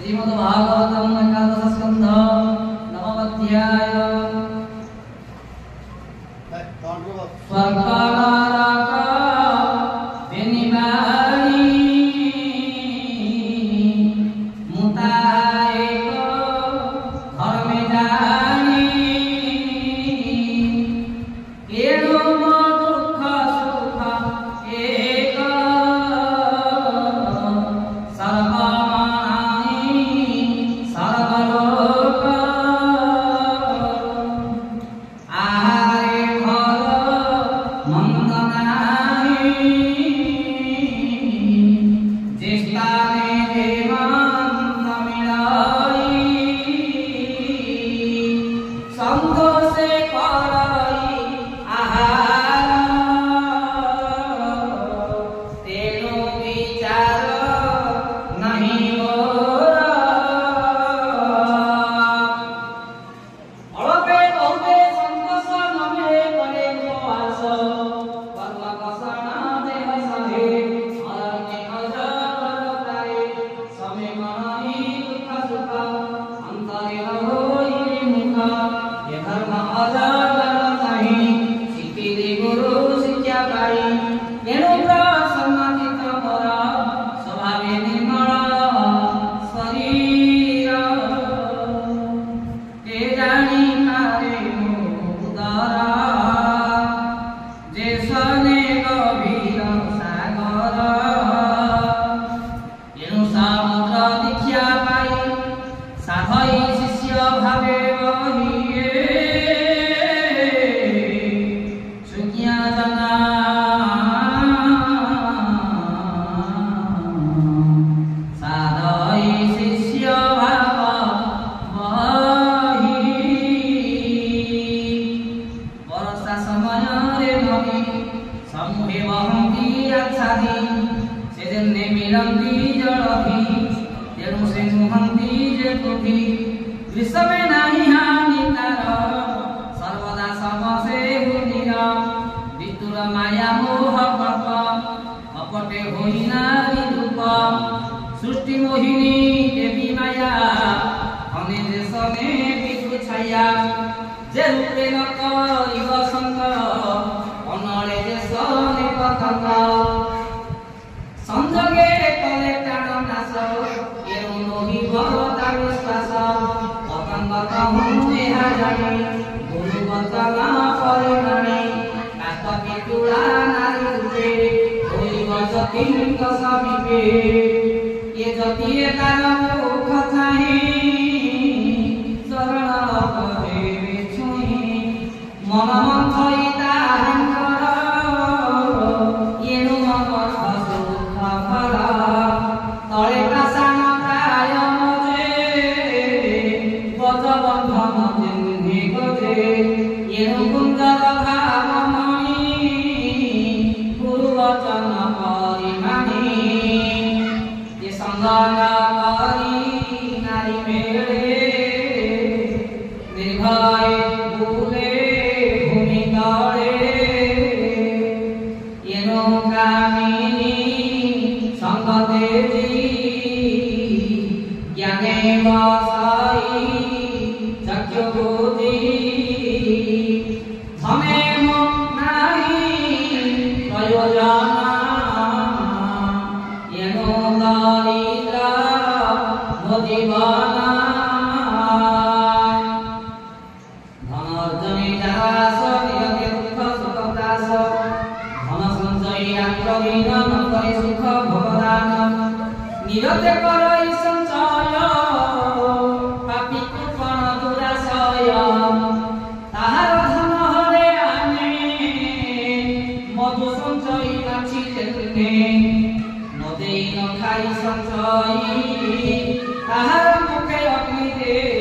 श्रीमद्भागवतम् एकादशस्कन्ध नवमोऽध्याय सृष्टि मोहिनी देवी माया हने देशने विश्व छाया जे रूपे न करिव संग अनले देशने पतंग संजगे तले प्राण नाश एवं नहिव तार विश्वास पतंग कहूँ एहा जानी गुरु वचन परिमाणे कात पितुला नारी रूपे होइव जतिन समीपे ये जतिए तार मुख थाहे शरण करे छुई मन मंथई ताहांकर येनु मन सुख फल तले पाषाण प्राय मजे गज बंधन जिन्हे गजे येनु कुंजर भावमणि गुरु वचन परिमाणी संगना करी नारी मेले निर्भय भूले भूमि तले येनो कामिनी संगते ज्ञाने बसाई चक्षु बुद्धि धमे नाही प्रयोजन निरते करई संचय पापी कृपण दुराशय ताहार धन हरे आने मधु संचय नाची देने न देई न खाई संचय ताहार मुखे अग्नि दे